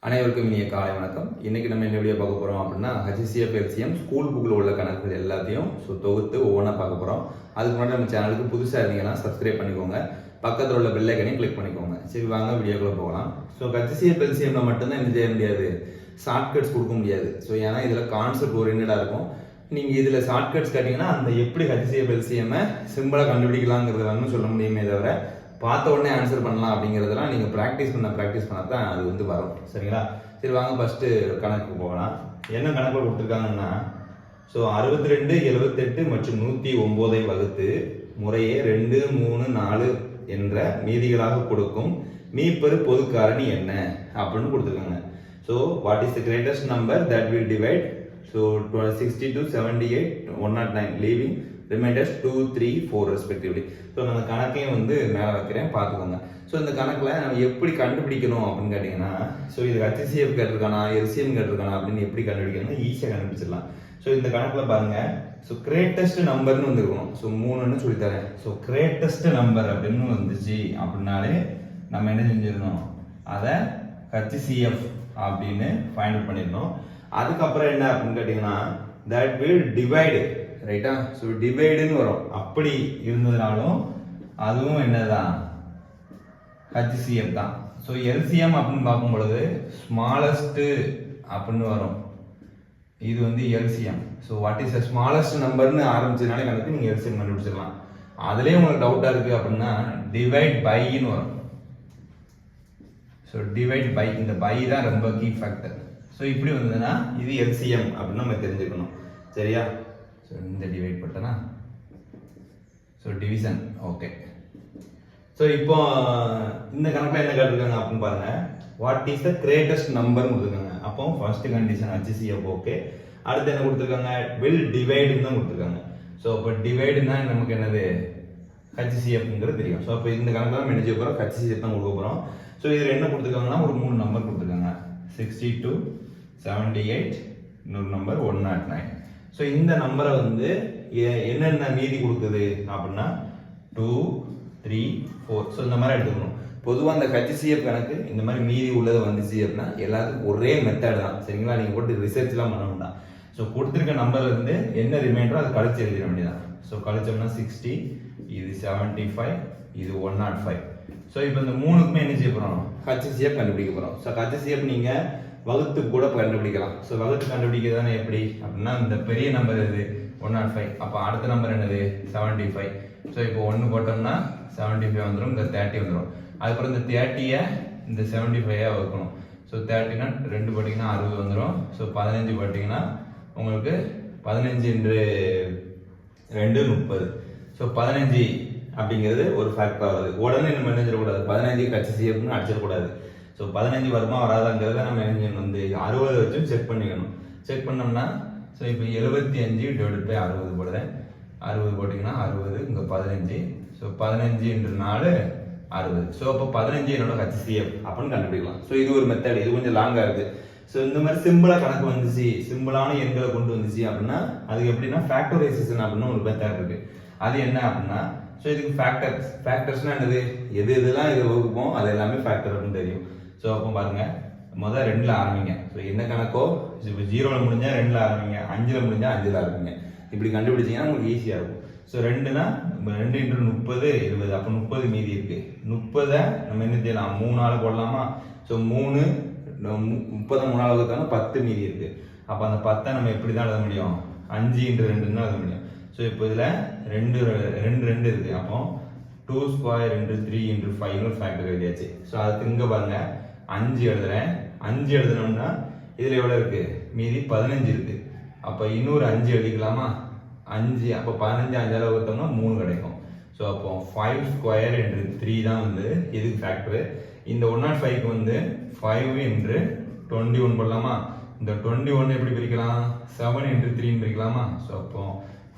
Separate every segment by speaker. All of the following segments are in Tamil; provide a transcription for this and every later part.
Speaker 1: அனைவருக்கும் இனிய காலை வணக்கம். இன்னைக்கு நம்ம என்ன வீடியோ பார்க்க போறோம் அப்படின்னா ஹெச்சிஎஃப் எல்சிஎம் ஸ்கூல் புக்கில் உள்ள கணக்குகள் எல்லாத்தையும் தொகுத்து ஒவ்வொன்றா பார்க்க போறோம். அதுக்கு முன்னாடி நம்ம சேனலுக்கு புதுசாக இருந்தீங்கன்னா சப்ஸ்கிரைப் பண்ணிக்கோங்க, பக்கத்தில் உள்ள பெல் ஐக்கனையும் கிளிக் பண்ணிக்கோங்க. சரி, வாங்க வீடியோக்குள்ள போகலாம். ஹெச்சிஎஃப் எல்சிஎம்ல மட்டும்தான் என்ன செய்ய முடியாது, ஷார்ட்கட்ஸ் கொடுக்க முடியாது. ஏன்னா இதில் கான்செப்ட் ஓரியன்டாக இருக்கும். நீங்கள் இதில் ஷார்ட்கட்ஸ் கேட்டிங்கன்னா அந்த எப்படி ஹெச்சிஎஃப் எல்சிஎம்மை சிம்பிளாக கண்டுபிடிக்கலாங்கிறத சொல்ல முடியுமே தவிர பார்த்த உடனே ஆன்சர் பண்ணலாம் அப்படிங்கிறதெல்லாம் நீங்கள் ப்ராக்டிஸ் பண்ண தான் அது வரும். சரிங்களா? சரி, வாங்க ஃபஸ்ட்டு கணக்கு போகலாம். என்ன கணக்கு கொடுத்துருக்காங்கன்னா 62, 78 மற்றும் 109 வகுத்து முறையே 2, 3, 4 என்ற மீதிகளாக கொடுக்கும் மீப்பெரு பொது காரணி என்ன அப்படின்னு கொடுத்துருக்காங்க. What is the greatest number that will divide 62, 78, 109 leaving reminders 2, 3, 4 respectively. நான் அந்த கணக்கையும் மேலே வைக்கிறேன், பார்த்துக்கோங்க. இந்த கணக்கில் நம்ம எப்படி கண்டுபிடிக்கணும் அப்படின்னு கேட்டிங்கன்னா, இது ஹெச்சிஎஃப் கேட்டிருக்கானா எல்சிஎம் கேட்டிருக்கானா அப்படின்னு எப்படி கண்டுபிடிக்கணும்னா ஈஸியாக கண்டுபிடிச்சிடலாம். இந்த கணக்கில் பாருங்க, கிரேட்டஸ்ட் நம்பர்னு வந்துருக்கணும். 3ன்னு சொல்லித்தரேன். கிரேட்டஸ்ட் நம்பர் அப்படின்னு வந்துச்சு அப்படின்னாலே நம்ம என்ன செஞ்சிடணும், அதை ஹெச்சிஎஃப் அப்படின்னு ஃபைண்ட் அவுட் பண்ணிடணும். அதுக்கப்புறம் என்ன அப்படின்னு கேட்டிங்கன்னா தட் வில் டிவைடு, ரைட்டா? டிவைடுன்னு வரும். அப்படி இருந்ததுனாலும் அதுவும் என்னதான், ஹெச்சிஎஃப் தான். எல்சிஎம் அப்படின்னு பார்க்கும் பொழுது ஸ்மாலஸ்ட் அப்படின்னு வரும். இது எல்சிஎம். வாட் இஸ் ஸ்மாலஸ்ட் நம்பர்னு ஆரம்பிச்சதுனால கணக்கு நீங்க எல்சிஎம் கண்டுபிடிச்சிடலாம். அதுலயே உங்களுக்கு டவுட்டா இருக்கு அப்படின்னா டிவைட் பைன்னு வரும். டிவைட் பை, இந்த பை தான் ரொம்ப கீ ஃபேக்டர். இப்படி வந்ததுன்னா இது எல்சிஎம் அப்படின்னு நம்ம தெரிஞ்சுக்கணும். சரியா? இந்த டிவைட் பண்ணனா டிவிஷன். ஓகே. இப்போ இந்த கணக்குல என்ன கேட்டிருக்காங்க அப்படின்னு பாருங்க, what is the greatest number கொடுத்துருக்காங்க. அப்போ ஃபர்ஸ்ட் கண்டிஷன் ஹெச்சிஎஃப் ஓகே. அடுத்து என்ன கொடுத்துருக்காங்க, வில் டிவைடுன்னு தான் கொடுத்துருக்காங்க. இப்போ டிவைடுனா நமக்கு என்னது, ஹெச்சிஎஃப்ங்கிறது தெரியும். இப்போ இந்த கணக்கு தான் என்ன செய்ய போறோம், ஹெச்சிஎஃப் தான் கொடுக்க போறோம். இதுல என்ன கொடுத்துருக்காங்கன்னா ஒரு 3 நம்பர் கொடுத்துருக்காங்க. 62, 78, இன்னொரு நம்பர் 109. இந்த நம்பரை என்னென்ன மீதி கொடுக்குது அப்படின்னா 2, 3, 4. இந்த மாதிரி எடுத்துக்கணும். பொதுவாக அந்த ஹெச்சிஎஃப் கணக்கு இந்த மாதிரி மீதி உள்ளது வந்துச்சு அப்படின்னா எல்லாத்துக்கும் ஒரே மெத்தட் தான். சரிங்களா? நீங்கள் போட்டு ரிசர்ச்லாம் பண்ண வேண்டாம். கொடுத்துருக்க நம்பர்ல இருந்து என்ன ரிமைண்டரோ அதை கழிச்சு எழுதிட வேண்டியதான். கழிச்சோம்னா 60, இது 75, இது 105. இப்போ இந்த மூணுக்குமே என்ன செய்ய போறோம், ஹெச்சிஎஃப் கண்டுபிடிக்க போறோம். ஹெச்சிஎஃப் நீங்க வகுத்து கூட கண்டுபிடிக்கலாம். வகுத்து கண்டுபிடிக்கிறதானே எப்படி அப்படின்னா, இந்த பெரிய நம்பர் எது 105. அப்போ அடுத்த நம்பர் என்னது 75. இப்போ 1 போட்டோம்னா 75 வந்துடும், இந்த 30 வந்துடும். அதுக்கப்புறம் இந்த 30 இந்த 75 வைக்கணும். 30னா 2 போட்டிங்கன்னா 60 வந்துடும். 15 போட்டிங்கன்னா உங்களுக்கு 15 என்று 2 30. 15 அப்படிங்கிறது ஒரு ஃபேக்டர் ஆகுது. உடனே நம்ம என்ன செய்யக்கூடாது, 15 ஹெச்சிஎஃப்னு அடிச்சிடக்கூடாது. 15 வருமா வராதாங்கிறத நம்ம என்ன செய்யணும், 60 வச்சும் செக் பண்ணிக்கணும். செக் பண்ணோம்னா இப்போ 75 டிவைட் பை 60 போடுறேன். 60 போட்டிங்கன்னா 60, இங்கே 15. 15 என்று 4 60. அப்போ 15 என்னோட ஹெச்சிஎஃப் அப்படின்னு கண்டுபிடிக்கலாம். இது ஒரு மெத்தட். இது கொஞ்சம் லாங்காக இருக்கு. இந்த மாதிரி சிம்பிளா கணக்கு வந்துச்சு, சிம்பிளான எண்களை கொண்டு வந்துச்சு அப்படின்னா அதுக்கு எப்படின்னா ஃபேக்டரைசேஷன் அப்படின்னு ஒரு மெத்தட் இருக்கு. அது என்ன அப்படின்னா, இதுக்கு ஃபேக்டர்ஸ்னா என்னது, எது எதெல்லாம் இது வகுப்போம் அது எல்லாமே ஃபேக்டர் அப்படின்னு தெரியும். அப்போ பாருங்க, முதல் 2ல் ஆரம்பிங்க. என்ன கணக்கோ இப்போ 0ல முடிஞ்சா 2ல் ஆரம்பிங்க, 5ல் முடிஞ்சா 5ல் ஆரம்பிங்க. இப்படி கண்டுபிடிச்சீங்கன்னா உங்களுக்கு ஈஸியா இருக்கும். 2னா 2 × 30 20. அப்போ 30 மீதி இருக்கு. 30 நம்ம என்ன செய்யலாம், 3ஆல போடலாமா? 3 30 3ஆல வகுத்தாலும் 10 மீதி இருக்கு. அப்போ அந்த 10 நம்ம எப்படி தான் எழுத முடியும், 5 × 2 தான் எழுத முடியும். இப்போ இதுல 2 இருக்கு. அப்போ 2² × 3 × 5 ஒரு ஃபேக்டர் எழுதியாச்சு. அதுக்கு இங்க பாருங்க 5 எழுதுறேன். 5 எழுதுனோம்னா இதுல எவ்வளவு இருக்கு, மீதி 15 இருக்கு. அப்ப இன்னொரு 5 எழுதிக்கலாமா? 5 அப்போ 15 5ஆல வகுத்தோம்னா 3 கிடைக்கும். அப்போ 5² × 3 தான் இதுக்கு ஃபேக்டர். இந்த 105க்கு 5 × 21 போடலாமா? இந்த 21 எப்படி பிரிக்கலாம், 7 × 3 பிரிக்கலாமா? அப்போ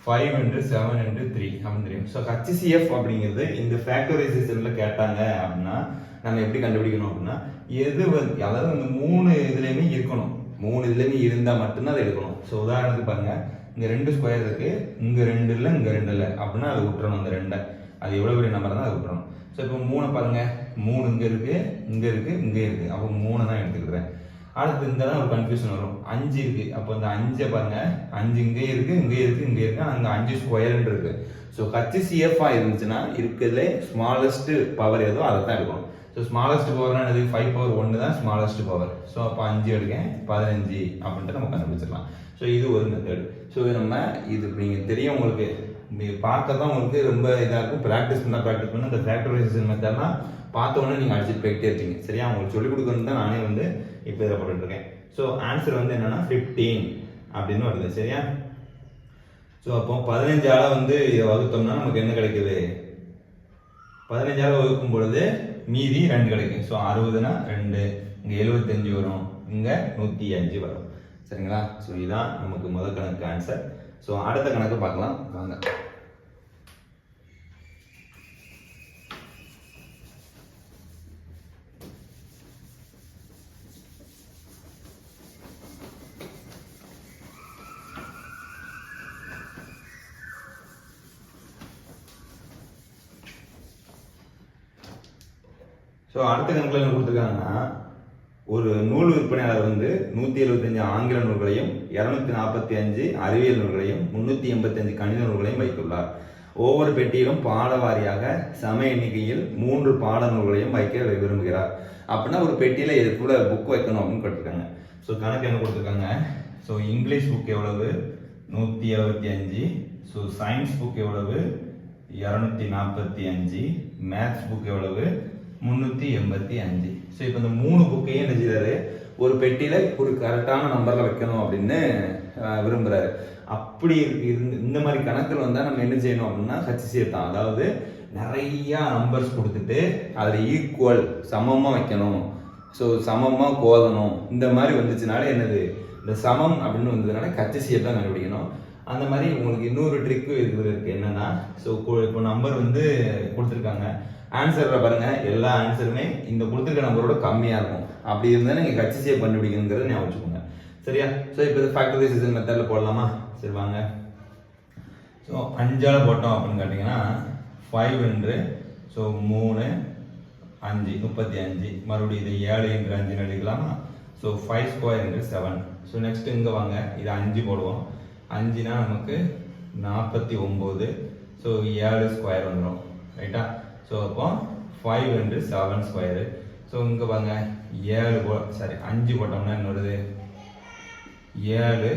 Speaker 1: 5 × 7 × 3 அப்படின்னு தெரியும். ஹெச்சிஎஃப் அப்படிங்கிறது இந்த ஃபேக்டரைசேஷன்ல கேட்டாங்க அப்படின்னா நம்ம எப்படி கண்டுபிடிக்கணும் அப்படின்னா, எது அதாவது இந்த 3 இதுலயுமே இருக்கணும். 3 இதுலயுமே இருந்தா மட்டும்தான் அதை எடுக்கணும். உதாரணத்துக்கு பாருங்க, இங்க 2 ஸ்கொயர் இருக்கு, இங்க 2 இல்ல, இங்க 2 இல்ல அப்படின்னா அதை விட்டுறணும். அந்த 2 அது எவ்வளவு பெரிய நம்பர் தான் அதை விட்டுறணும். இப்போ 3 பாருங்க, 3 இங்க இருக்கு, இங்க இருக்கு, இங்க இருக்கு. அப்போ 3 தான் எடுத்துக்கிறேன். அடுத்து இங்கே தான் ஒரு கன்ஃபியூஷன் வரும். 5 இருக்குது. அப்போ இந்த 5 பாருங்க, 5 இங்கே இருக்குது, இங்கே இருக்குது, இங்கே இருக்குது, அங்கே 5 ஸ்கொயர்னு இருக்குது. ஸோ HCF இருந்துச்சுன்னா இருக்கிறதுலே ஸ்மாலஸ்ட் பவர் ஏதோ அதை தான் எடுக்கணும். ஸோ ஸ்மாலஸ்ட் பவர்னா என்னது? 5 பவர் 1 தான் ஸ்மாலஸ்ட் பவர். ஸோ அப்போ 5 எடுக்கேன், 15 அப்படின்ட்டு நம்ம கண்டுபிடிச்சிடலாம். ஸோ இது ஒரு மெத்தட். ஸோ நம்ம இது நீங்கள் தெரியும், உங்களுக்கு பார்க்க தான் உங்களுக்கு ரொம்ப இதாக இருக்கும். ப்ராக்டிஸ் பண்ண இந்த ஃபேக்டரைசேஷன் மெத்தட்லாம் பார்த்த உடனே நீங்கள் அடிச்சுட்டு போயிட்டே இருப்பீங்க. சரியா? உங்களுக்கு சொல்லிக் கொடுக்கணும் தான் நானே வந்து இப்போ இதை போட்டுருக்கேன். ஸோ ஆன்சர் வந்து என்னன்னா 15 அப்படின்னு வருது. சரியா? ஸோ அப்போ 15ஆல வந்து இதை வகுத்தோம்னா நமக்கு என்ன கிடைக்குது? 15ஆல வகுக்கும் பொழுது மீதி 2 கிடைக்கும். ஸோ 60னா 2, இங்கே 75 வரும், இங்கே 105 வரும். சரிங்களா? ஸோ இதுதான் நமக்கு முதல் கணக்கு ஆன்சர். ஸோ அடுத்த கணக்கு பார்க்கலாம் வாங்க. ஸோ அடுத்த கணக்கில் என்ன கொடுத்துருக்காங்கன்னா, ஒரு நூல் விற்பனையாளர் வந்து 175 ஆங்கில நூல்களையும் 245 அறிவியல் நூல்களையும் 385 கணித நூல்களையும் வைத்துள்ளார். ஒவ்வொரு பெட்டியிலும் பாட வாரியாக சம எண்ணிக்கையில் 3 பாட நூல்களையும் வைக்க விரும்புகிறார். அப்படின்னா ஒரு பெட்டியில எவ்வளோ புக் வைக்கணும் அப்படின்னு கொடுத்துருக்காங்க. ஸோ கணக்கு என்ன கொடுத்துருக்காங்க? ஸோ இங்கிலீஷ் புக் எவ்வளவு? 175. ஸோ சயின்ஸ் புக் எவ்வளவு? 245. மேத்ஸ் புக் எவ்வளவு? 385. ஸோ இப்போ இந்த 3 புக்கையும் என்ன செய்யறாரு? ஒரு பெட்டியில ஒரு கரெக்டான நம்பர்ல வைக்கணும் அப்படின்னு விரும்புறாரு. அப்படி இந்த மாதிரி கணக்கில் வந்தால் நம்ம என்ன செய்யணும் அப்படின்னா HCF தான். அதாவது நிறைய நம்பர்ஸ் கொடுத்துட்டு அதில் ஈக்குவல் சமமாக வைக்கணும். ஸோ சமமாக கோதணும். இந்த மாதிரி வந்துச்சுனாலே என்னது? இந்த சமம் அப்படின்னு வந்ததுனால HCF தான் கண்டுபிடிக்கணும். அந்த மாதிரி உங்களுக்கு இன்னொரு ட்ரிக்கு இருக்கு. என்னன்னா, ஸோ இப்போ நம்பர் வந்து கொடுத்துருக்காங்க. ஆன்சரில் பாருங்க, எல்லா ஆன்சருமே இந்த கொடுத்துருக்க நம்பரோட கம்மியாக இருக்கும். அப்படி இருந்தால் நீங்கள் HCF கண்டுபிடிக்கணுங்கிறத ஞாபகம் வச்சுக்கோங்க. சரியா? ஸோ இப்போ இது ஃபேக்டரைசேஷன் மெத்தடில் போடலாமா? சரி வாங்க. ஸோ 5ஆல் போட்டோம் அப்படின்னு கேட்டிங்கன்னா 5 என்று, ஸோ 3 5 35. மறுபடியும் இது 7 என்று 5 எழுதிக்கலாமா? ஸோ 5 ஸ்கொயர் என்று 7. ஸோ நெக்ஸ்ட் இங்கே வாங்க, இது 5 போடுவோம். 5னா நமக்கு 49. ஸோ 7 ஸ்கொயர் வந்துடும். ரைட்டா? ஸோ அப்போ 5 என்று 7 ஸ்கொயரு. ஸோ இங்கே வாங்க, 5 போட்டோம்னா என்ன வருது? 7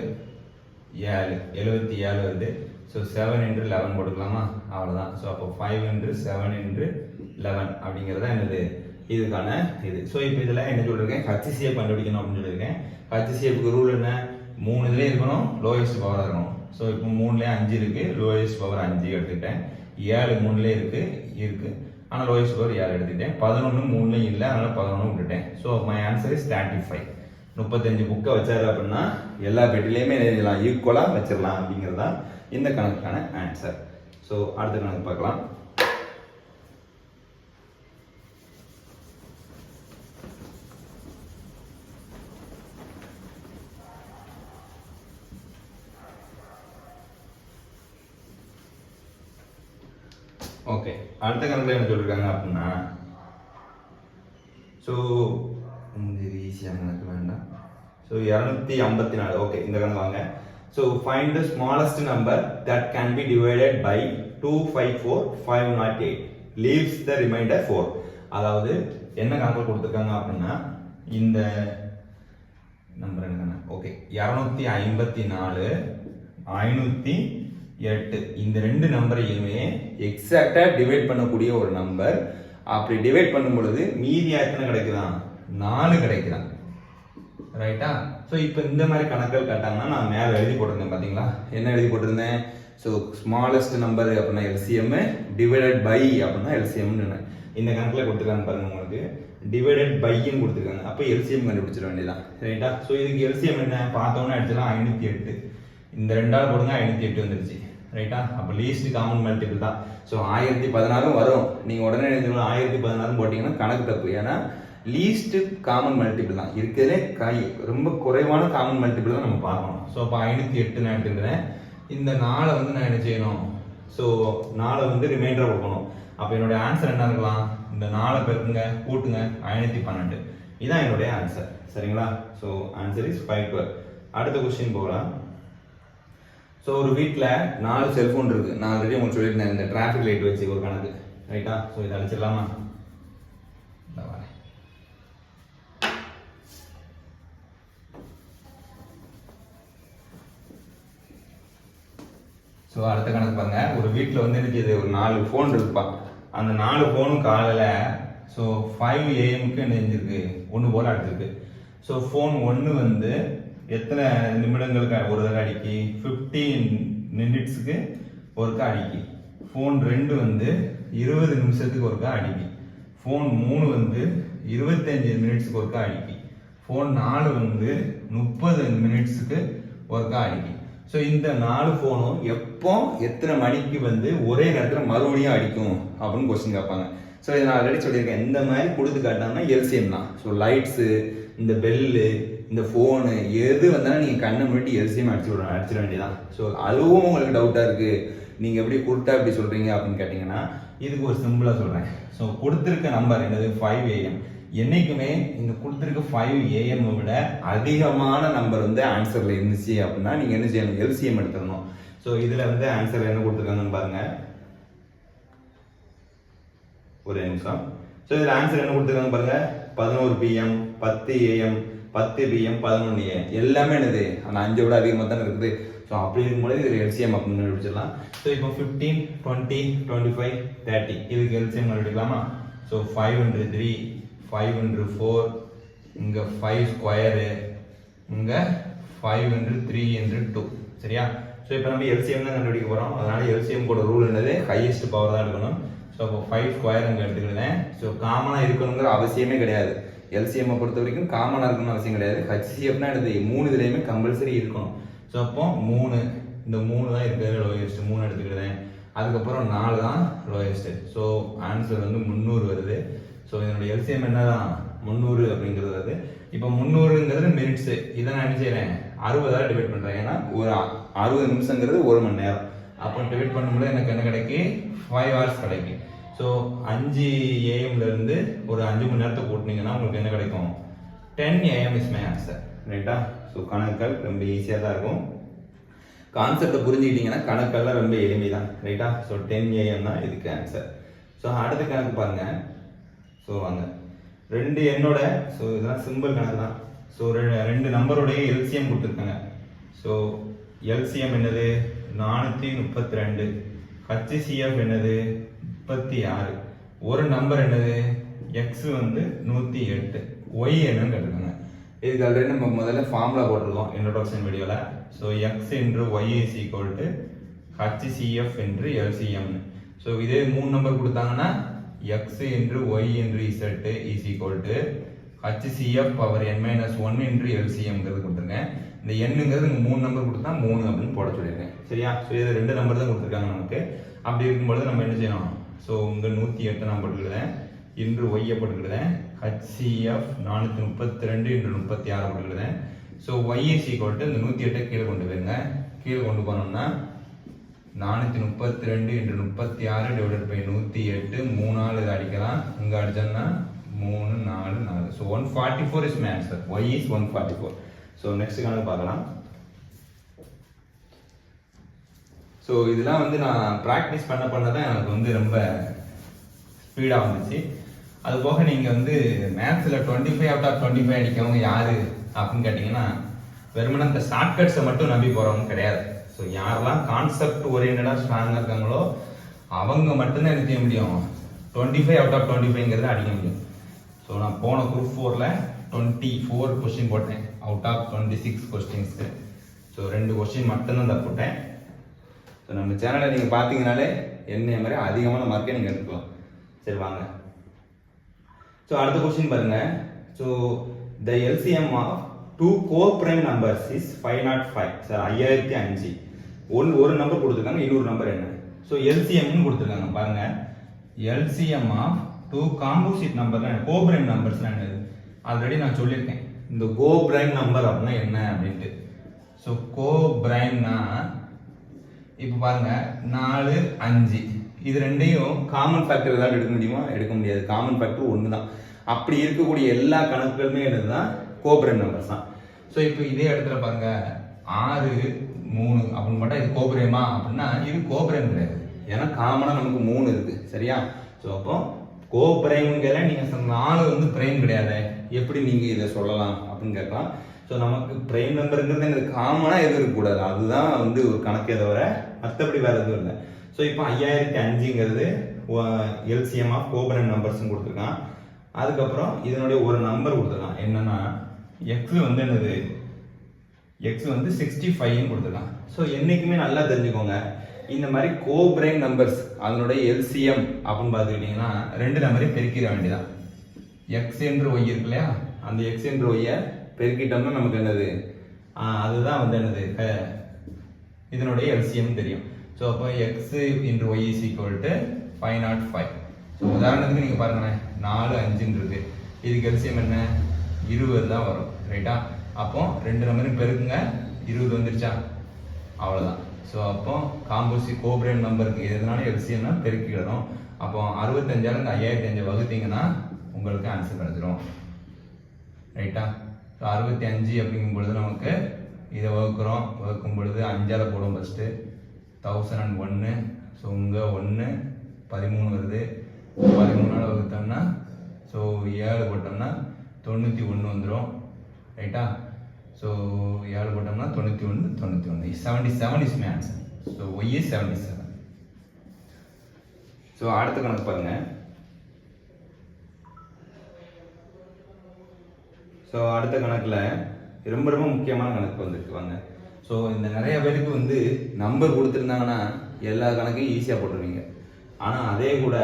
Speaker 1: 77 வருது. ஸோ 7 என்று 11 போட்டுக்கலாமா? அவ்வளோதான். ஸோ அப்போ 5 என்று 7 என்று 11 அப்படிங்கிறதா என்னது இதுக்கான இது. ஸோ இப்போ இதில் என்ன சொல்லியிருக்கேன்? HCF கண்டுபிடிக்கணும் அப்படின்னு சொல்லியிருக்கேன். HCFக்கு ரூல் என்ன? 3 இதுலேயும் இருக்கணும், லோயஸ்ட் பவராக இருக்கணும். ஸோ இப்போ 3லேயே 5 இருக்குது, லோயஸ்ட் பவர் 5 எடுத்துக்கிட்டேன். 7 3லேயே இருக்குது, ஆனால் லோயஸ்ட் பவர் 7 எடுத்துக்கிட்டேன். 11 3லேயும் இல்லை, அதனால் 11 விட்டுட்டேன். So my answer is 35. 35 புக்கை வச்சாரு அப்படின்னா எல்லா பெட்டிலையுமே எழுதலாம், ஈக்குவலாக வச்சிடலாம் அப்படிங்கிறது தான் இந்த கணக்குக்கான ஆன்சர். ஸோ அடுத்த கணக்கு பார்க்கலாம். ஓகே, அடுத்த கணக்கில் என்ன சொல்லியிருக்காங்க அப்படின்னா, ஸோ இது ஈஸியான கணக்கு வேண்டாம். ஸோ 254. ஓகே, இந்த கணக்கு வாங்க. So find the smallest number that can be divided by 254,508 leaves the remainder 4. அதாவது என்ன கணக்கு கொடுத்துருக்காங்க அப்படின்னா, இந்த நம்பர் என்ன? ஓகே, 254 508 இந்த 2 நம்பரையுமே எக்ஸாக்டா டிவைட் பண்ணக்கூடிய ஒரு நம்பர். அப்படி டிவைட் பண்ணும் பொழுது மீதி எத்தனை கிடைக்குதான்? 4 கிடைக்குதான். ரைட்டா? ஸோ இப்போ இந்த மாதிரி கணக்குகள் கேட்டாங்கன்னா நான் மேலே எழுதி போட்டிருந்தேன். பார்த்தீங்களா என்ன எழுதி போட்டிருந்தேன்? ஸோ ஸ்மாலஸ்ட் நம்பர் அப்படின்னா LCM, டிவைடட் பை அப்படின்னா LCM. இந்த கணக்கில் கொடுத்துருக்காங்க பாருங்க, உங்களுக்கு டிவைடட் பைன்னு கொடுத்துருக்காங்க. அப்போ LCM கண்டுபிடிச்சிட வேண்டியதான். ரைட்டா? ஸோ இதுக்கு LCM என்ன பார்த்தோன்னா அடிச்சலாம் 508. இந்த 2ஆல் போடுங்க, 508 வந்துருச்சு. ரைட்டா? அப்போ லீஸ்ட் காமன் மல்டிபிள் தான். ஸோ 1016 வரும். நீங்கள் உடனே 1016 போட்டிங்கன்னா கணக்கு தப்பு. ஏன்னா லீஸ்ட் காமன் மல்டிபிள் தான் இருக்கிறதுலே, ரொம்ப குறைவான காமன் மல்டிபிள் தான் நம்ம பார்க்கணும். ஸோ அப்போ 508 நான் எடுத்துக்கிறேன். இந்த 4 வந்து நான் என்ன செய்யணும்? ஸோ 4 வந்து ரிமைண்டராக கொடுக்கணும். அப்போ என்னுடைய ஆன்சர் என்ன இருக்கலாம்? இந்த 4 பெருக்குங்க, கூட்டுங்க, 512. இதான் என்னுடைய ஆன்சர். சரிங்களா? So answer is 512. அடுத்த கொஸ்டின் போகலாம். ஸோ ஒரு வீட்டில் 4 செல்ஃபோன் இருக்கு. நான் ஆல்ரெடி உங்களுக்கு சொல்லியிருந்தேன் இந்த டிராஃபிக் லைட் வச்சு ஒரு கணக்கு. ரைட்டா? ஸோ இதை அடிச்சிடலாமா? ஸோ அடுத்த கணக்கு பாருங்க. ஒரு வீட்டில் வந்து எனக்கு இது ஒரு 4 ஃபோன் இருக்குப்பா. அந்த 4 ஃபோனும் காலையில் ஸோ 5 AM என்ன செஞ்சிருக்கு, ஒன்று போல் அடிச்சிருக்கு. ஸோ ஃபோன் 1 வந்து எத்தனை நிமிடங்களுக்கு ஒரு தடவை அடிக்கி, 15 மினிட்ஸுக்கு ஒருக்கா அடிக்கி. ஃபோன் 2 வந்து 20 நிமிஷத்துக்கு ஒருக்கா அடிக்கி. ஃபோன் 3 வந்து 25 மினிட்ஸுக்கு ஒருக்கா அடிக்கி. ஃபோன் 4 வந்து 30 மினிட்ஸுக்கு ஒருக்கா அடிக்கி. ஸோ இந்த 4 ஃபோனும் எப்போ எத்தனை மணிக்கு வந்து ஒரே நேரத்தில் மறுபடியும் அடிக்கும் அப்படின்னு கொஸ்டின் கேட்பாங்க. ஸோ இதை நான் ஆல்ரெடி சொல்லியிருக்கேன். இந்த மாதிரி கொடுத்து காட்டினாங்கன்னா எல்சிஎம் தான். ஸோ லைட்ஸு, இந்த பெல்லு, இந்த ஃபோனு எது வந்தாலும் நீங்கள் கண்ணை முன்னாடி எல்சிஎம் அடிச்சிட வேண்டியதான். ஸோ அதுவும் உங்களுக்கு டவுட்டாக இருக்குது, நீங்கள் எப்படி கொடுத்தா எப்படி சொல்கிறீங்க அப்படின்னு கேட்டிங்கன்னா இதுக்கு ஒரு சிம்பிளாக சொல்கிறேன். ஸோ கொடுத்துருக்க நம்பர் என்னது 5 AM. என்னைக்குமே இந்த கொடுத்துருக்க 5 AM விட அதிகமான நம்பர் வந்து ஆன்சரில் இருந்துச்சு அப்படின்னா நீங்கள் என்ன செய்யணும், எல்சிஎம் எடுத்துடணும். ஸோ இதில் வந்து ஆன்சர் என்ன கொடுத்துருக்காங்கன்னு பாருங்கள். ஒரு நிமிஷம். ஸோ இதில் ஆன்சர் என்ன கொடுத்துருக்காங்க பாருங்க. 11 PM, 10 AM, 10 PM, 11 AM எல்லாமே என்னது அந்த 5 விட அதிகமாக தான் இருக்குது. ஸோ அப்படி இருக்கும்போது இது எல்சிஎம் அப்படின்னு கண்டுபிடிச்சிடலாம். ஸோ இப்போ 15, 20, 25, 30 இதுக்கு எல்சிஎம் கண்டுபிடிக்கலாமா? ஸோ 5 into 3, 5 into 4, இங்கே 5 ஸ்கொயரு, இங்கே 5 into 3 into 2. சரியா? ஸோ இப்போ நம்ம எல்சிஎம் தான் கண்டுபிடிக்க போகிறோம். அதனால எல்சிஎம் கூட ரூல் என்னது, ஹையஸ்ட் பவர் தான் எடுக்கணும். ஸோ அப்போ 5 ஸ்கொயர் அங்கே எடுத்துக்கிட்டேன். ஸோ காமனாக இருக்கணுங்கிற அவசியமே கிடையாது. எல்சிஎம்மை பொறுத்த வரைக்கும் காமனாக இருக்கணும்னு அவசியம் கிடையாது. ஹச்சிஎஃப்னா எடுத்து 3 இதுலேயுமே கம்பல்சரி இருக்கணும். ஸோ அப்போ 3, இந்த 3 தான் இருக்கிறது லோயஸ்ட், 3 எடுத்துக்கிட்டேன். அதுக்கப்புறம் 4 தான் லோயஸ்ட். ஸோ ஆன்சர் வந்து 300 வருது. ஸோ இதனுடைய எல்சிஎம் என்ன தான் 300 அப்படிங்கிறது வருது. இப்போ 300ங்கிறது மினிட்ஸு. இதை நான் என்ன செய்கிறேன், 60 டிவைட் பண்ணுறேன். ஏன்னா ஒரு 60 நிமிஷங்கிறது 1 மணி நேரம். அப்போ டிவைட் பண்ணும்போது எனக்கு என்ன கிடைக்கு, 5 hours கிடைக்கும். ஸோ 5 AM ஒரு 5 மணி நேரத்தை கூட்டினீங்கன்னா உங்களுக்கு என்ன கிடைக்கும், 10 AM இஸ் மை ஆன்சர். ரைட்டா? ஸோ கணக்குகள் ரொம்ப ஈஸியாக தான் இருக்கும். கான்செப்டை புரிஞ்சுக்கிட்டீங்கன்னா கணக்கெல்லாம் ரொம்ப எளிமை தான். ரைட்டா? ஸோ 10 AM தான் இதுக்கு ஆன்சர். ஸோ அடுத்த கணக்கு பாருங்க. ஸோ வாங்க 2 எண்ணோட, ஸோ இதெல்லாம் சிம்பிள் கணக்கு தான். ஸோ 2 நம்பருடைய எல்சிஎம் கொடுத்துருக்காங்க. ஸோ எல்சிஎம் என்னது 432, ஹச்சிசிஎஃப் என்னது 36, ஒரு நம்பர் என்னது எக்ஸ் வந்து 108, ஒய் என்னன்னு கேட்டிருக்காங்க. இதுக்கு ஆல்ரெடி நம்ம முதல்ல ஃபார்முலா போட்டிருக்கோம் இன்ட்ரோடக்ஷன் வீடியோவில். So x into y is equal to HCF into LCM. So இதே 3 நம்பர் கொடுத்தாங்கன்னா x into y into z is equal to HCF power n-1 into எல்சிஎம்ங்கிறது கொடுத்துருக்கேன். இந்த எண்ணுங்கிறது 3 நம்பர் கொடுத்தா 3 அப்படின்னு போட சொல்லியிருக்கேன். சரியா? ஸோ இது 2 நம்பர் தான் கொடுத்துருக்காங்க நமக்கு. அப்படி இருக்கும்பொழுது நம்ம என்ன செய்யணும், ஸோ இங்கே 108 நான் போட்டுக்கிடுதேன், இன்று ஒய்யை போட்டுக்கிடுதேன், ஹச்சிஎஃப் 432 இன்று 36 போட்டுக்கிடுதேன். So y is equal to இந்த 108 கீழே கொண்டு போயிருங்க. கீழே கொண்டு போனோம்னா 432 இன்று 36 டிவைடட் பை 108, 3 இதை அடிக்கலாம். இங்கே அடிச்சோம்னா 3, 4, 4. So 144 is my answer. Y is 144. So next கணக்கு பார்க்கலாம். ஸோ இதெல்லாம் வந்து நான் ப்ராக்டிஸ் பண்ண தான் எனக்கு வந்து ரொம்ப ஸ்பீடாக வந்துச்சு. அது போக நீங்கள் வந்து மேத்ஸில் 25 out of 25 அடிக்கவங்க யார் அப்படின்னு கேட்டிங்கன்னா வெறுமனே அந்த ஷார்ட்கட்ஸை மட்டும் நம்பி போகிறவங்க கிடையாது. ஸோ யாரெல்லாம் கான்செப்ட் ஓரியன்டாக ஸ்ட்ராங்காக இருக்காங்களோ அவங்க மட்டும்தான் என்ன செய்ய முடியும், 25 out of 25ங்கிறத அடிக்க முடியும். ஸோ நான் போன குரூப் 4ல் 24 கொஸ்டின் போட்டேன் அவுட் ஆஃப் 26 கொஸ்டின்ஸ்க்கு. ஸோ 2 கொஸ்டின் மட்டும்தான் தான் போட்டேன். ஸோ நம்ம சேனலை நீங்கள் பார்த்தீங்கனாலே என்ன மாதிரி அதிகமான மார்க்கே நீங்கள் எடுத்துக்கலாம். சரி வாங்க. ஸோ அடுத்த கொஸ்டின் பாருங்க. So the LCM of 2 co-prime numbers is 505. Sir 5005. ஒரு நம்பர் கொடுத்துருக்காங்க, இன்னொரு நம்பர் என்ன. ஸோ எல்சிஎம்னு கொடுத்துருக்காங்க பாருங்க. LCM of 2 composite number co-prime நம்பர்ஸ்லாம் என்னது ஆல்ரெடி நான் சொல்லியிருக்கேன். இந்த co-prime நம்பர் அப்படின்னா என்ன அப்படின்ட்டு. ஸோ co-primeனா இப்போ பாருங்க 4, 5 இது ரெண்டையும் காமன் ஃபேக்டர் ஏதாவது எடுக்க முடியுமா? எடுக்க முடியாது. காமன் ஃபேக்டர் 1 தான். அப்படி இருக்கக்கூடிய எல்லா கணக்குகளுமே என்னதுதான் கோப்ரைம் நம்பர்ஸ் தான். ஸோ இப்போ இதே இடத்துல பாருங்க 6 3 அப்படின்னு பார்த்தா இது கோப்ரைமா அப்படின்னா இது கோப்ரைம் கிடையாது. ஏன்னா காமனாக நமக்கு 3 இருக்கு சரியா. ஸோ அப்போ கோப்ரைம்ங்கிற நீங்கள் 4 வந்து பிரைம் கிடையாது, எப்படி நீங்கள் இதை சொல்லலாம் அப்படின்னு கேட்கலாம். ஸோ நமக்கு பிரைம் நம்பருங்கிறது எனக்கு காமனாக எதுவும் இருக்கக்கூடாது, அதுதான் வந்து ஒரு கணக்கே தவிர மற்றபடி வேறு எதுவும் இல்லை. ஸோ இப்போ 5005ங்கிறது எல்சிஎம் ஆஃப் கோப்ரைம் நம்பர்ஸ்ன்னு கொடுத்துருக்கான். அதுக்கப்புறம் இதனுடைய ஒரு நம்பர் கொடுத்துருக்கான், என்னன்னா எக்ஸ் வந்து என்னது, எக்ஸ் வந்து 65ன்னு கொடுத்துருக்கான். ஸோ என்றைக்குமே நல்லா தெரிஞ்சுக்கோங்க, இந்த மாதிரி கோப்ரைம் நம்பர்ஸ் அதனுடைய எல்சிஎம் அப்படின்னு பார்த்துக்கிட்டிங்கன்னா 2 நம்பரையும் பெருக்கிட வேண்டியதான். எக்ஸ் என்று ஒய் இருக்கு இல்லையா, அந்த எக்ஸ் என்று ஒய்யை பெருக்கிட்டோம்னா நமக்கு என்னது, அதுதான் வந்து என்னது இதனுடைய எல்சிஎம் தெரியும். ஸோ அப்போ x into y is equal to 505. So உதாரணத்துக்கு நீங்கள் பாருங்களேன் 4 5ன்னு இருக்கு, இதுக்கு எல்சிஎம் என்ன 20 தான் வரும் ரைட்டா. அப்போ 2 நம்பரையும் பெருக்குங்க 20 வந்துருச்சா, அவ்வளோதான். ஸோ அப்போ காம்போசிட் கோப்ரைம் நம்பருக்கு எதுனாலும் எல்சிஎம்னா பெருக்கிடணும். அப்போ 65 5005 வகுத்தீங்கன்னா உங்களுக்கு ஆன்சர் கிடைச்சிடும் ரைட்டா. ஸோ 65 அப்படிங்கும் பொழுது நமக்கு இதை வகுக்கும் பொழுது 5ஆல் போடும் ஃபஸ்ட்டு 1001. ஸோ இங்கே 1 13 வருது, 13ஆல் வகுத்தோம்னா ஸோ 7 போட்டோம்னா 91 வந்துடும் ரைட்டா. ஸோ 7 போட்டோம்னா 91 77 is my answer. So y is 77. So அடுத்த கணக்கு பாருங்க. ஸோ அடுத்த கணக்கில் ரொம்ப ரொம்ப முக்கியமான கணக்கு வந்துருக்கு வாங்க. ஸோ இந்த நிறைய பேருக்கு வந்து நம்பர் கொடுத்துருந்தாங்கன்னா எல்லா கணக்கையும் ஈஸியாக போட்டுருவீங்க. ஆனால் அதே கூட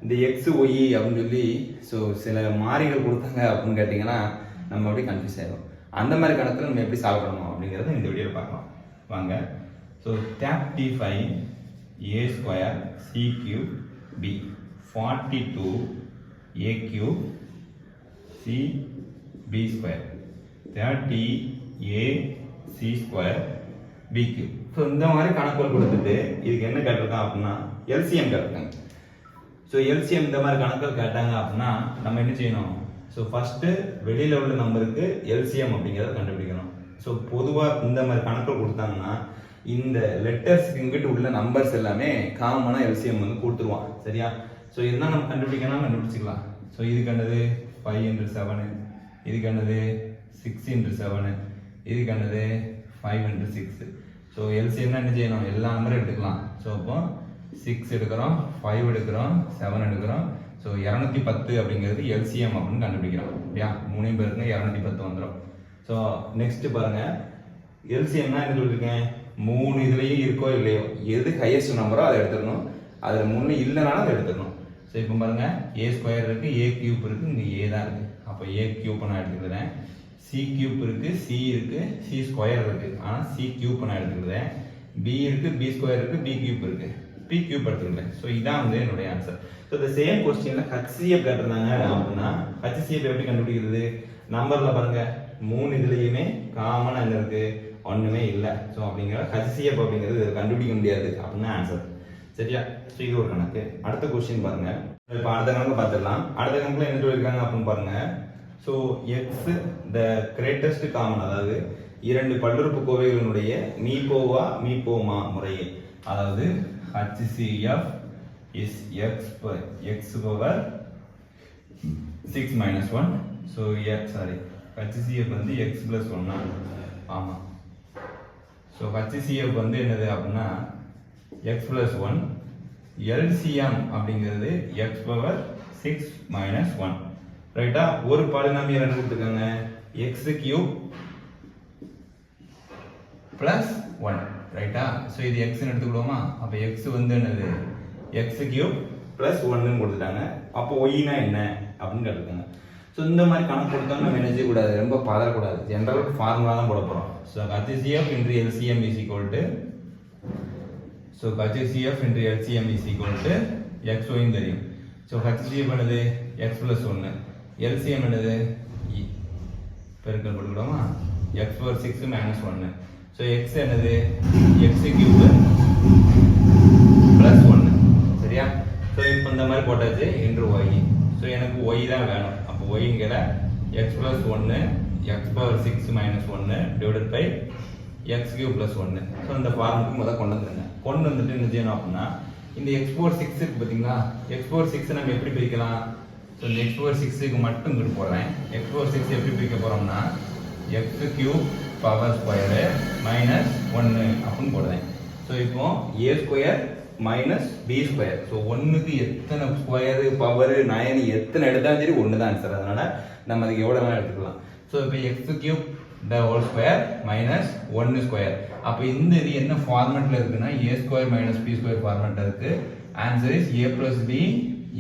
Speaker 1: இந்த எக்ஸ் ஒய் அப்படின்னு சொல்லி ஸோ சில மாறிகள் கொடுத்தாங்க அப்படின்னு கேட்டிங்கன்னா நம்ம அப்படியே கன்ஃபியூஸ் ஆகிடும். அந்த மாதிரி கணக்கில் நம்ம எப்படி சால்வ் பண்ணணும் அப்படிங்கிறத இந்த வீடியோவில் பார்க்கலாம் வாங்க. ஸோ டேப் T5 A square C cube B 42 A cube C B square 30 A C square B cube. So இந்த மாதிரி கணக்குகள் கொடுத்துட்டு இதுக்கு என்ன கேட்டிருக்கான் அப்படின்னா எல்சிஎம் கேட்டிருக்காங்க. ஸோ எல்சிஎம் இந்த மாதிரி கணக்குகள் கேட்டாங்க அப்படின்னா நம்ம என்ன செய்யணும், ஸோ ஃபஸ்ட்டு வெளியில் உள்ள நம்பருக்கு எல்சிஎம் அப்படிங்கிறத கண்டுபிடிக்கணும். ஸோ பொதுவாக இந்த மாதிரி கணக்குகள் கொடுத்தாங்கன்னா இந்த லெட்டர்ஸ்க்கு இங்கிட்டு உள்ள நம்பர்ஸ் எல்லாமே காமனாக எல்சிஎம் வந்து கொடுத்துருவான் சரியா. ஸோ இதெல்லாம் நம்ம கண்டுபிடிக்கலாம். ஸோ இதுக்கு என்னது 5 into 7, இதுக்கு என்னது 6 into 7, இதுக்கு என்னது 5 into 6. ஸோ எல்சிஎம்னா என்ன செய்யணும், எல்லா நம்பரும் எடுத்துக்கலாம். ஸோ அப்போ 6 எடுக்கிறோம், 5 எடுக்கிறோம், 7 எடுக்கிறோம். ஸோ 210 அப்படிங்கிறது எல்சிஎம் அப்படின்னு கண்டுபிடிக்கிறோம் இல்லையா. 3 பேருக்கு 210 வந்துடும். ஸோ நெக்ஸ்ட் பாருங்க, எல்சிஎம்னா என்ன சொல்லியிருக்கேன், 3 இதுலேயும் இருக்கோ இல்லையோ எது ஹையஸ்ட் நம்பரோ அதை எடுத்துடணும், அதில் 3 இல்லைனாலும் அதை எடுத்துடணும். ஸோ இப்போ பாருங்க ஏ ஸ்கொயர் இருக்குது, ஏ கியூப் இருக்குது, இங்கே ஏ தான் இருக்குது. அப்போ ஏ கியூப் நான் எடுத்துக்கிறேன், சி கியூப் இருக்குது, சி இருக்குது, சி ஸ்கொயர் இருக்குது, ஆனால் சி கியூப் நான் எடுத்துக்கிறேன், பி இருக்குது, பி ஸ்கொயர் இருக்குது, பி கியூப் இருக்குது, பி கியூப் எடுத்துக்கிறேன். ஸோ இதான் வந்து என்னுடைய ஆன்சர். ஸோ இந்த சேம் கொஸ்டினில் ஹச்சிஎஃப் கேட்டிருந்தாங்க அப்படின்னா ஹச்சிஎஃப் எப்படி கண்டுபிடிக்கிறது, நம்பரில் பாருங்க 3 இதுலேயுமே காமனாக என்ன இருக்குது, ஒன்றுமே இல்லை. ஸோ அப்படிங்கிற ஹச்சிஎஃப் அப்படிங்கிறது கண்டுபிடிக்க முடியாது அப்படின்னு ஆன்சர் சரியா. ஸோ இது ஒரு கணக்கு. அடுத்த கொஸ்டின் பாருங்க. இப்போ அடுத்த கணக்கு பார்த்துடலாம். அடுத்த கணக்கில் என்ன சொல்லியிருக்காங்க அப்படின்னு பாருங்க. So X the greatest common, அதாவது 2 பல்லுறுப்புக்கோவைகளினுடைய மீபோமா முறையே, அதாவது HCF is x power 6 minus 1. So HCF வந்து x plus 1. ஆமாம். ஸோ HCF வந்து என்னது அப்படின்னா x plus 1. LCM அப்படிங்கிறது x power 6 minus 1 ரைட்டா. ஒரு பாலினாமியல் என்ன கொடுத்துருக்காங்க, x கியூப் பிளஸ் 1 ரைட்டா. ஸோ இது எக்ஸ்ன்னு எடுத்துக்கிடுவோமா. அப்போ எக்ஸ் வந்து என்னது எக்ஸ் கியூப் பிளஸ் 1ன்னு கொடுத்துட்டாங்க. அப்போ ஒய்னா என்ன அப்படின்னு கேட்டுருக்காங்க. ஸோ இந்த மாதிரி கணக்கு கொடுத்தோம்னா நம்ம என்ன செய்யக்கூடாது, ரொம்ப பதறக்கூடாது, ஜென்ரல் ஃபார்முலா தான் போட போகிறோம். So HCF into LCM is equal to, so HCF into LCM is equal to x y தெரியும். ஸோ HCF என்னது x plus 1, LCM என்னது பெருக்கல் போட்டுக்கிடுவோமா, x power 6 minus 1. So x என்னது x கியூப் பிளஸ் 1 சரியா. ஸோ இப்போ இந்த மாதிரி போட்டாச்சு என்று y. ஸோ எனக்கு y தான் வேணும். அப்போ ஒய்ங்கிற எக்ஸ் ப்ளஸ் ஒன்று x power 6 minus 1 divided by x cube plus 1. So இந்த ஃபார்முக்கு முதல் கொண்டு வந்துருங்க. கொண்டு வந்துட்டு என்ன செய்யணும் அப்படின்னா இந்த எக்ஸ் பவர் 6 இருக்கு பார்த்தீங்களா, எக்ஸ் பவர் 6 நம்ம எப்படி பிரிக்கலாம்? ஸோ இந்த எக்ஸ் பவர் 6க்கு மட்டும் இங்கிட்டு போடுறேன். எக்ஸ் பவர் 6 எப்படி பிரிக்க போகிறோம்னா x cube power square minus 1 அப்படின்னு போடுறேன். ஸோ இப்போ a square minus b square. So ஒன்றுக்கு எத்தனை ஸ்கொயரு பவர் 9 எத்தனை எடுத்தாலும் சரி ஒன்று தான் ஆன்சர். அதனால நம்ம அதுக்கு எவ்வளோ வேணால் எடுத்துக்கலாம். ஸோ இப்போ X cube the whole square minus 1 square. அப்போ இந்த இது என்ன ஃபார்மேட்ல இருக்குன்னா a square minus b square ஃபார்மேட்ல இருக்கு. Answer is a plus b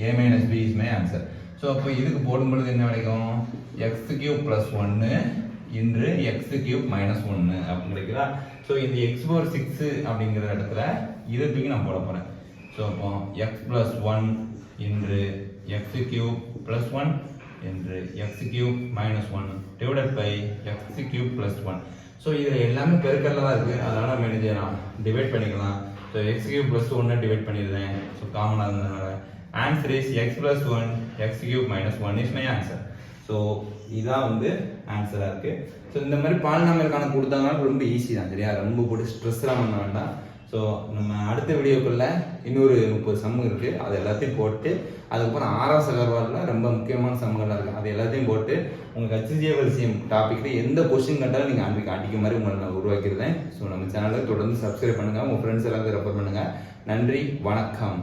Speaker 1: a minus b is my answer. So அப்போ இதுக்கு போடும்பொழுது என்ன கிடைக்கும்? x cube plus 1 இன்று x cube minus 1 அப்படின்னு கிடைக்குதா? ஸோ இந்த x power 6 அப்படிங்கிற இடத்துல இதை தூக்கி நான் போட போறேன். ஸோ அப்போ x plus 1 இன்று x cube plus 1 என்று x cube minus 1 divided by x cube plus 1. So இதில் எல்லாமே பெருக்கல்ல தான் இருக்குது. அதனால் நம்ம என்ன செய்யலாம்? டிவைட் பண்ணிக்கலாம். So x cube plus 1 divide பண்ணிடுறேன். ஸோ காமனாக இருந்ததுனால answer is x plus 1 x cube minus 1 is my answer. So இதான் வந்து ஆன்சராக இருக்குது. ஸோ இந்த மாதிரி பாலினாமியல் கணக்கு கொடுத்தாங்கன்னா ரொம்ப ஈஸி தான், சரியா? ரொம்ப போட்டு ஸ்ட்ரெஸ்லாம் பண்ண வேண்டாம். ஸோ நம்ம அடுத்த வீடியோக்குள்ளே இன்னொரு 30 சம்மு இருக்குது. அது எல்லாத்தையும் போட்டு அதுக்கப்புறம் 6ஆம் சகர்வாரில் ரொம்ப முக்கியமான சம்முகள்லாம் இருக்குது. அது எல்லாத்தையும் போட்டு உங்களுக்கு HCFLCM டாப்பிக்கில் எந்த கொஸ்டின் கேட்டாலும் நீங்கள் அன்றைக்கி அடிக்க மாதிரி உங்களை நான் உருவாக்கியிருந்தேன். ஸோ நம்ம சேனலை தொடர்ந்து சப்ஸ்கிரைப் பண்ணுங்கள், உங்கள் ஃப்ரெண்ட்ஸ் எல்லாத்தையும் ரெஃபர் பண்ணுங்கள். நன்றி, வணக்கம்.